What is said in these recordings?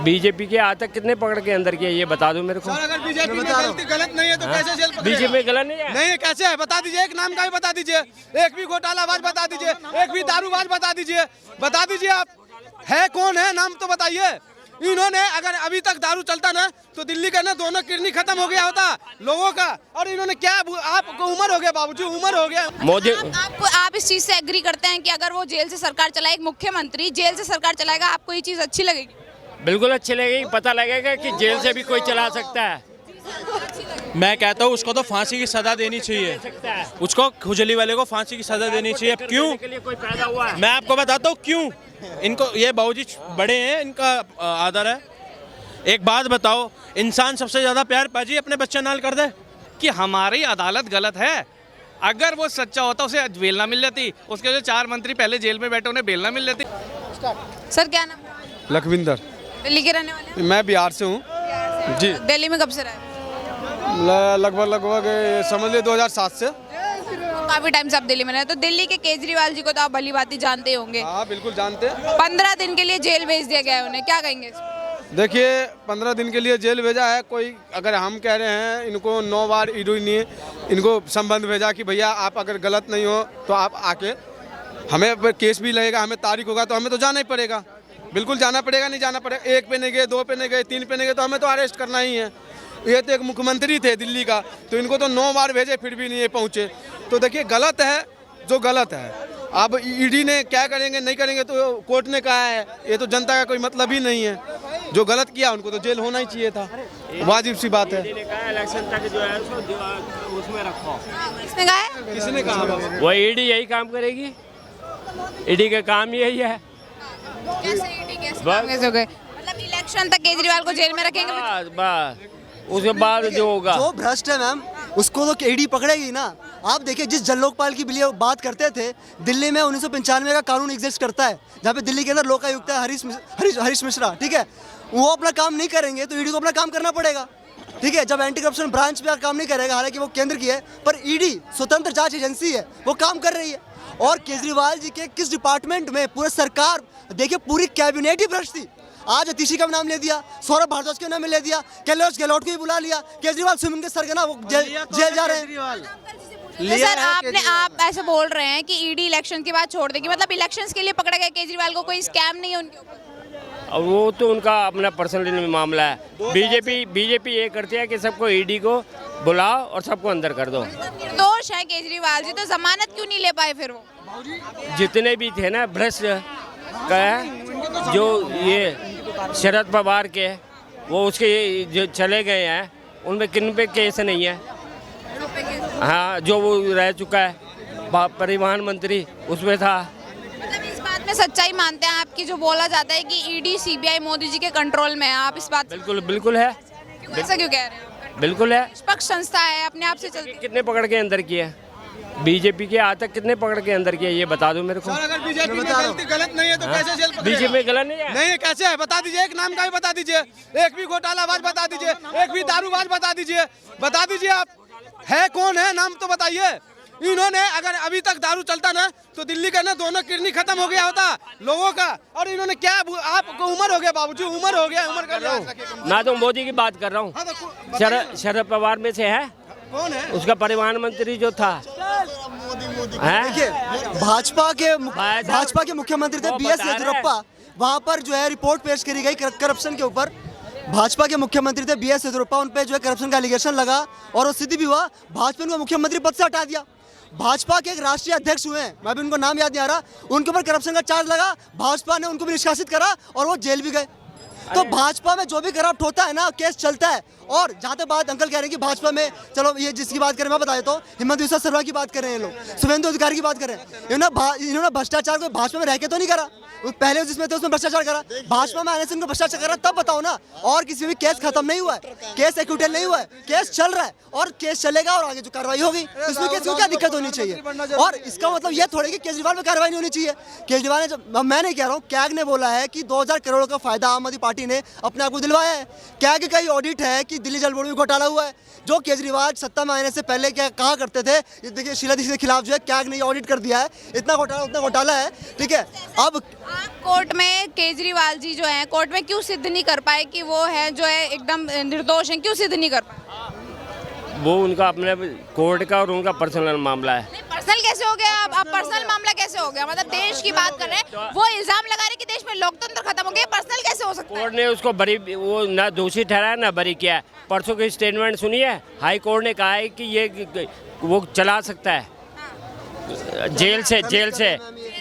BJP के आज तक कितने पकड़ के अंदर किए ये बता दो मेरे को। अगर बीजेपी में गलत नहीं है तो कैसे जेल पकड़ेगा? बीजेपी में गलत नहीं है। नहीं है, कैसे है बता दीजिए, एक नाम का भी बता दीजिए, एक भी घोटालाबाज बता दीजिए, एक भी दारूबाज बता दीजिए आप है कौन है, नाम तो बताइए। इन्होंने अगर अभी तक दारू चलता ना तो दिल्ली का ना दोनों किडनी खत्म हो गया होता लोगों का, और इन्होंने क्या, आपको उम्र हो गया बाबूजी, उम्र हो गया। मोदी आप इस चीज से एग्री करते हैं कि अगर वो जेल से सरकार चलाए, एक मुख्यमंत्री जेल से सरकार चलाएगा, आपको ये चीज अच्छी लगेगी? बिल्कुल अच्छी लगेगी, पता लगेगा कि जेल से भी कोई चला सकता है। मैं कहता हूँ उसको तो फांसी की सजा देनी चाहिए, उसको खुजली वाले को फांसी की सजा देनी चाहिए। क्यों? कोई पैदा हुआ है? मैं आपको बताता हूँ क्यों। इनको ये बाबूजी बड़े हैं, इनका आदर है। एक बात बताओ, इंसान सबसे ज्यादा प्यार पाजी अपने बच्चे नाल कर दे कि हमारी अदालत गलत है। अगर वो सच्चा होता उसे बेल ना मिल जाती, उसके जो 4 मंत्री पहले जेल में बैठे उन्हें बेल ना मिल जाती। सर क्या नाम है? लखविंदर। दिल्ली के रहने वाले हैं? मैं बिहार से हूँ जी। दिल्ली में कब से रहे? लगभग समझ लीजिए 2007 से। काफी टाइम से आप दिल्ली में रहे, तो दिल्ली के केजरीवाल जी को तो आप भली भांति जानते ही होंगे। हाँ बिल्कुल जानते हैं। 15 दिन के लिए जेल भेज दिया गया है उन्हें, क्या कहेंगे? देखिए 15 दिन के लिए जेल भेजा है कोई, अगर हम कह रहे हैं इनको 9 बार ईडी नहीं, इनको संबंध भेजा कि भैया आप अगर गलत नहीं हो तो आप आके, हमें केस भी लगेगा, हमें तारीख होगा तो हमें तो जाना ही पड़ेगा, बिल्कुल जाना पड़ेगा, नहीं जाना पड़ेगा। 1 पे नहीं गए, 2 पे नहीं गए, 3 पे नहीं गए तो हमें तो अरेस्ट करना ही है। ये तो एक मुख्यमंत्री थे दिल्ली का, तो इनको तो 9 बार भेजे फिर भी नहीं पहुँचे। तो देखिए गलत है जो गलत है। अब ईडी ने क्या करेंगे नहीं करेंगे तो कोर्ट ने कहा है, ये तो जनता का कोई मतलब ही नहीं है। जो गलत किया उनको तो जेल होना ही चाहिए था, वाजिब सी बात है। इलेक्शन तक जो है उसमें रखो। किसने कहा है? किसने कहा? वो ईडी यही काम करेगी, ईडी का काम यही है। कैसे हो गए? मतलब इलेक्शन तक केजरीवाल को जेल में रखेंगे? बस उसके बाद जो होगा, जो भ्रष्ट है मैम उसको तो ईडी पकड़ेगी ना। आप देखिए जिस जन लोकपाल की बिल बात करते थे, दिल्ली में 1995 का कानून एग्जिस्ट करता है, जहाँ पे दिल्ली के अंदर लोकायुक्त है हरीश मिश्रा, ठीक है। वो अपना काम नहीं करेंगे तो ईडी को अपना काम करना पड़ेगा, ठीक है। जब एंटी करप्शन ब्रांच भी काम नहीं करेगा, हालांकि वो केंद्र की है, पर ईडी स्वतंत्र जांच एजेंसी है, वो काम कर रही है। और केजरीवाल जी के किस डिपार्टमेंट में पूरी सरकार, देखिए पूरी कैबिनेट ही भ्रष्ट थी। आज अतिशी का नाम ले दिया, सौरभ भारद्वाज के नाम ले दिया, कैलाश गहलोत को भी बुला लिया, केजरीवाल स्विमिंग के सरगना वो जेल जा रहे हैं। तो सर आप ऐसे बोल रहे हैं कि ईडी इलेक्शन के बाद छोड़ देगी, मतलब इलेक्शंस के लिए पकड़ा गया केजरीवाल को, कोई स्कैम नहीं है उनके ऊपर? और वो तो उनका अपना पर्सनल मामला है। बीजेपी ये करती है कि सबको ईडी को बुलाओ और सबको अंदर कर दो। निर्दोष है केजरीवाल जी, तो जमानत क्यों नहीं ले पाए फिर वो? जितने भी थे ना भ्रष्ट का है, जो ये शरद पवार के, वो उसके जो चले गए हैं उनमें किन पे केस नहीं है। हाँ, जो वो रह चुका है परिवहन मंत्री उसमें था। मतलब इस बात में सच्चाई मानते हैं आपकी, जो बोला जाता है कि ईडी सीबीआई मोदी जी के कंट्रोल में है, आप इस बात बिल्कुल है। ऐसा क्यों कह रहे हैं? बिल्कुल है। निष्पक्ष संस्था है, अपने आप से चलती है। कितने पकड़ के अंदर किए बीजेपी के आज तक, कितने पकड़ के अंदर किए ये बता दो मेरे को। अगर बीजेपी में गलत नहीं है तो कैसे जेल पकड़ेगा? बीजेपी में गलत नहीं है। नहीं है, कैसे है बता दीजिए, एक नाम का भी बता दीजिए, एक भी घोटालाबाज बता दीजिए, एक भी दारूबाज बता दीजिए आप है कौन है, नाम तो बताइए। इन्होंने अगर अभी तक दारू चलता ना तो दिल्ली का ना दोनों किडनी खत्म हो गया होता लोगों का, और इन्होंने क्या, आपको उम्र हो गया बाबूजी, उम्र हो गया, उम्र कर रहा हूँ। मैं तो मोदी की बात कर रहा हूँ। शरद पवार में से है, कौन है उसका परिवहन मंत्री जो था। देखिए भाजपा के मुख्यमंत्री थे BS येदियुरप्पा, वहाँ पर जो है रिपोर्ट पेश करी गई करप्शन के ऊपर। भाजपा के मुख्यमंत्री थे BS येदियुरप्पा, उन पे जो है करप्शन का एलिगेशन लगा और वो सिद्धि भी हुआ, भाजपा ने उनको मुख्यमंत्री पद से हटा दिया। भाजपा के एक राष्ट्रीय अध्यक्ष हुए हैं, मैं भी उनको नाम याद नहीं आ रहा, उनके ऊपर करप्शन का चार्ज लगा, भाजपा ने उनको भी निष्कासित करा और वो जेल भी गए। तो भाजपा में जो भी करप्ट होता है ना, केस चलता है। और जहाँ तक बात अंकल कह रहे हैं कि भाजपा में, चलो ये जिसकी बात करें मैं बता देता हूँ, हिमंत बिस्वा शर्मा की बात कर रहे हैं लोग, शुभेंदु अधिकारी की बात कर रहे हैं। इन्होंने भ्रष्टाचार को भाजपा में रह के तो नहीं करा, पहले जिसमें थे उसमें भ्रष्टाचार करा, भाजपा में आने से उनको भ्रष्टाचार करा, तब बताओ ना। और किसी भी केस खत्म नहीं हुआ है, केस एक्यूटेड नहीं हुआ है, केस चल रहा है और केस चलेगा और आगे जो कार्रवाई होगी इसमें किसी को क्या दिक्कत होनी चाहिए। और इसका मतलब ये थोड़ी कि केजरीवाल में कार्रवाई नहीं होनी चाहिए। केजरीवाल ने, मैं नहीं कह रहा हूँ, कैग ने बोला है कि 2000 करोड़ का फायदा आम आदमी पार्टी पार्टी ने अपने आप को दिलवाया है। क्या कि कहीं ऑडिट है कि दिल्ली जल बोर्ड में घोटाला हुआ है, जो केजरीवाल सत्ता में आने से पहले क्या कहा करते थे, ये देखिए शीला दीक्षित के खिलाफ जो है क्या नहीं ऑडिट कर दिया है, इतना घोटाला उतना घोटाला है। ठीक है, अब आप कोर्ट में केजरीवाल जी जो हैं कोर्ट में क्यों सिद्ध नहीं कर पाए कि वो है जो है एकदम निर्दोष हैं, क्यों सिद्ध नहीं कर पाए? वो उनका अपने कोर्ट का और उनका पर्सनल मामला है। पर्सनल कैसे हो गया? आप पर्सनल मामला कैसे हो गया? मतलब देश की बात कर रहे हैं, वो इल्जाम लगा रहे हैं कि देश में लोकतंत्र खत्म हो गया, पर्सनल कैसे हो सकता है? कोर्ट ने उसको बरी, वो ना दोषी ठहराया ना बरी किया। परसों की स्टेटमेंट सुनी है, हाई कोर्ट ने कहा है कि ये वो चला सकता है जेल से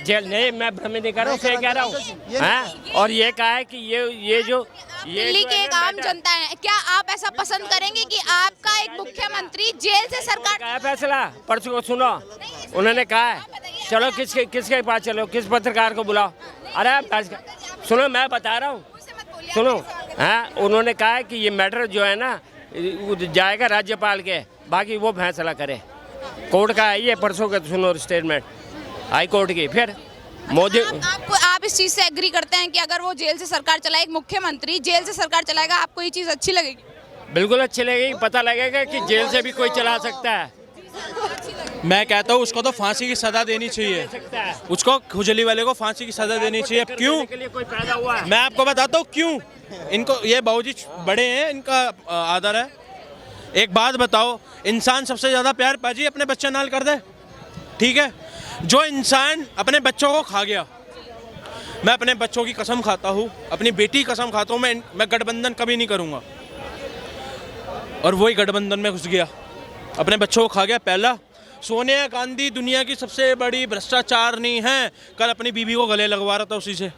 जेल नहीं, मैं भ्रमित नहीं कर रहा हूँ, क्या कह रहा हूँ हाँ? और ये कहा है कि ये जो दिल्ली के एक आम जनता है, क्या आप ऐसा पसंद करेंगे कि आपका एक मुख्यमंत्री जेल से सरकार क्या फैसला परसों को सुनो, उन्होंने कहा है चलो किसके पास चलो, किस पत्रकार को बुलाओ। अरे सुनो मैं बता रहा हूँ, सुनो हाँ, उन्होंने कहा है कि ये मैटर जो है ना जाएगा राज्यपाल के, बाकी वो फैसला करे। कोर्ट का है ये, परसों का सुनो स्टेटमेंट हाई कोर्ट की। फिर मोदी आप इस चीज से एग्री करते हैं कि अगर वो जेल से सरकार चलाए, एक मुख्यमंत्री जेल से सरकार चलाएगा, आपको ये चीज अच्छी लगेगी? बिल्कुल अच्छी लगेगी, पता लगेगा कि जेल से भी कोई चला सकता है। मैं कहता हूँ उसको तो फांसी की सजा देनी चाहिए, उसको खुजली वाले को फांसी की सजा देनी चाहिए। क्यों? कोई पैदा हुआ है। मैं आपको बताता हूँ क्यों। इनको ये बाबूजी बड़े हैं, इनका आदर है। एक बात बताओ, इंसान सबसे ज़्यादा प्यार पाजी अपने बच्चे नाल कर दे, ठीक है? जो इंसान अपने बच्चों को खा गया, मैं अपने बच्चों की कसम खाता हूँ, अपनी बेटी की कसम खाता हूँ, मैं गठबंधन कभी नहीं करूँगा। और वही गठबंधन में घुस गया, अपने बच्चों को खा गया। पहला, सोनिया गांधी दुनिया की सबसे बड़ी भ्रष्टाचार नहीं है, कल अपनी बीवी को गले लगवा रहा था उसी से,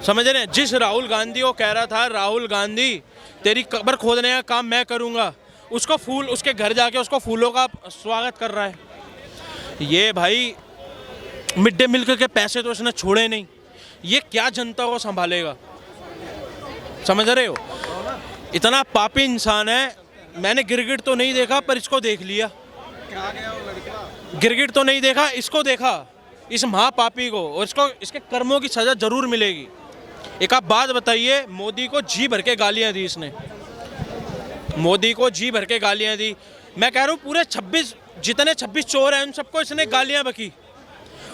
समझ रहे हैं? जिस राहुल गांधी को कह रहा था, राहुल गांधी तेरी कब्र खोदने का काम मैं करूँगा, उसको फूल, उसके घर जाके उसको फूलों का स्वागत कर रहा है। ये भाई मिड डे मील के पैसे तो इसने छोड़े नहीं, ये क्या जनता को संभालेगा? समझ रहे हो? इतना पापी इंसान है। मैंने गिरगिट तो नहीं देखा पर इसको देख लिया, गिरगिट तो नहीं देखा, इसको देखा, इस महापापी को, और इसको इसके कर्मों की सजा जरूर मिलेगी। एक आप बात बताइए, मोदी को जी भर के गालियां दी इसने, मोदी को जी भर के गालियां दी। मैं कह रहा हूँ पूरे 26 जितने 26 चोर हैं उन सबको इसने गालियां बकी,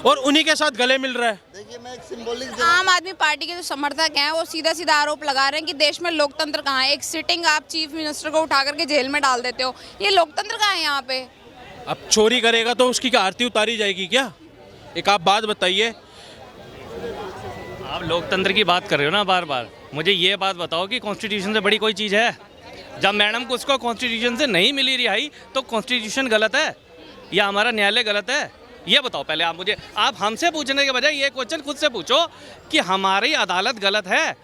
और उन्हीं के साथ गले मिल रहा है। देखिए मैं एक सिंबॉलिक आम आदमी पार्टी के जो समर्थक हैं वो सीधा सीधा आरोप लगा रहे हैं कि देश में लोकतंत्र कहाँ है? एक सिटिंग आप चीफ मिनिस्टर को उठा करके जेल में डाल देते हो, ये लोकतंत्र कहाँ है यहाँ पे? अब चोरी करेगा तो उसकी क्या आरती उतारी जाएगी क्या? एक आप बात बताइए। आप लोकतंत्र की बात कर रहे हो ना बार बार, मुझे ये बात बताओ कि कॉन्स्टिट्यूशन से बड़ी कोई चीज़ है? जब मैडम को उसको कॉन्स्टिट्यूशन से नहीं मिली रिहाई तो कॉन्स्टिट्यूशन गलत है या हमारा न्यायालय गलत है? ये बताओ पहले आप मुझे। आप हमसे पूछने के बजाय ये क्वेश्चन खुद से पूछो कि हमारी अदालत गलत है।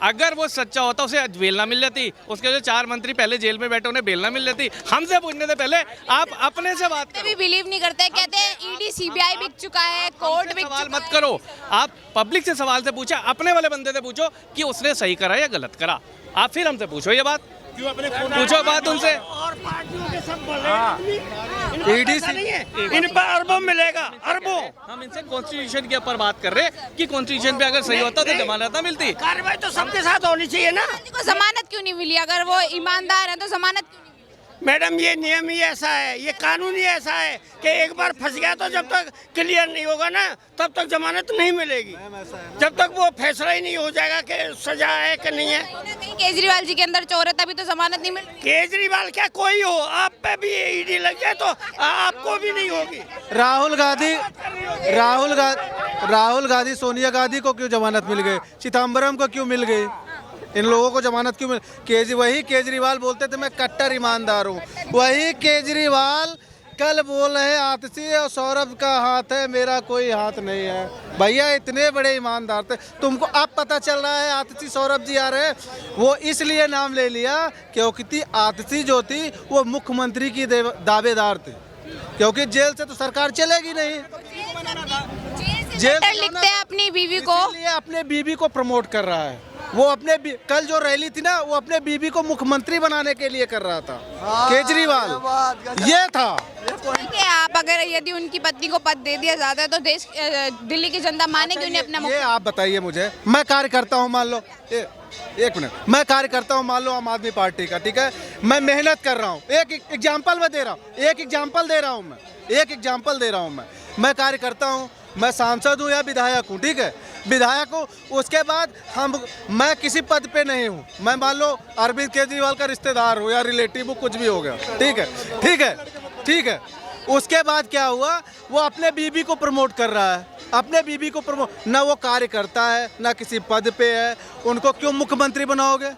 अगर वो सच्चा होता उसे बेल ना मिल जाती, उसके जो 4 मंत्री पहले जेल में बैठे उन्हें बेल ना मिल जाती। हमसे पूछने से पहले आप अपने से बात करो। भी बिलीव नहीं करते, कहते हैं ईडी सीबीआई बिक चुका है, कोर्ट बिक सवाल चुका मत है। करो, आप पब्लिक से सवाल से पूछा, अपने वाले बंदे से पूछो कि उसने सही करा या गलत करा। आप फिर हमसे पूछो ये बात, क्यों अपने पूछो बात उनसे। ईडी इन पर अरबों मिलेगा, अरबों। हम इनसे कॉन्स्टिट्यूशन के ऊपर बात कर रहे हैं कि कॉन्स्टिट्यूशन पे अगर सही होता तो जमानत ना मिलती। कार्रवाई तो सबके साथ होनी चाहिए ना। को जमानत क्यों नहीं मिली? अगर वो ईमानदार है तो जमानत क्यों नहीं मिली? मैडम ये नियम ही ऐसा है, ये कानून ही ऐसा है कि एक बार फंस गया तो जब तक क्लियर नहीं होगा ना तब तक जमानत नहीं मिलेगी, जब तक वो फैसला ही नहीं हो जाएगा कि सजा है कि नहीं है। कहीं केजरीवाल जी के अंदर चोर है तभी तो जमानत नहीं मिल रही। केजरीवाल क्या कोई हो, आप पे भी ईडी लग जाए तो आपको भी नहीं होगी। राहुल गांधी सोनिया गांधी को क्यों जमानत मिल गई? चिदम्बरम को क्यों मिल गई? इन लोगों को जमानत क्यों मिल? वही केजरीवाल बोलते थे मैं कट्टर ईमानदार हूँ, वही केजरीवाल कल बोल रहे हैं आतिशी और सौरभ का हाथ है, मेरा कोई हाथ नहीं है। भैया इतने बड़े ईमानदार थे, तुमको अब पता चल रहा है आतिशी सौरभ जी आ रहे हैं। वो इसलिए नाम ले लिया क्योंकि आतिशी जो थी वो मुख्यमंत्री की दावेदार थी, क्योंकि जेल से तो सरकार चलेगी नहीं। जेल लिखते हैं अपनी बीवी को, इसलिए अपने बीवी को प्रमोट कर रहा है, वो अपने कल जो रैली थी ना, वो अपने बीबी को मुख्यमंत्री बनाने के लिए कर रहा था केजरीवाल, ये था। ठीक है, आप अगर यदि उनकी पत्नी को पद दे दिया जाता है तो देश दिल्ली की जनता मानेगी उन्हें अपना ये आप बताइए मुझे, मैं कार्यकर्ता हूँ, मान लो एक मिनट, मैं कार्यकर्ता हूँ मान लो आम आदमी पार्टी का, ठीक है, मैं मेहनत कर रहा हूँ, एक एग्जाम्पल मैं दे रहा हूँ, एक एग्जाम्पल दे रहा हूँ मैं कार्यकर्ता हूँ, मैं सांसद हूँ या विधायक हूँ, ठीक है, विधायक हूँ, उसके बाद मैं किसी पद पे नहीं हूँ, मैं मान लो अरविंद केजरीवाल का रिश्तेदार हूँ या रिलेटिव हूँ, कुछ भी हो गया, ठीक है, उसके बाद क्या हुआ, वो अपने बीबी को प्रमोट कर रहा है, अपने बीबी को प्रमोट, ना वो कार्यकर्ता है ना किसी पद पे है, उनको क्यों मुख्यमंत्री बनाओगे?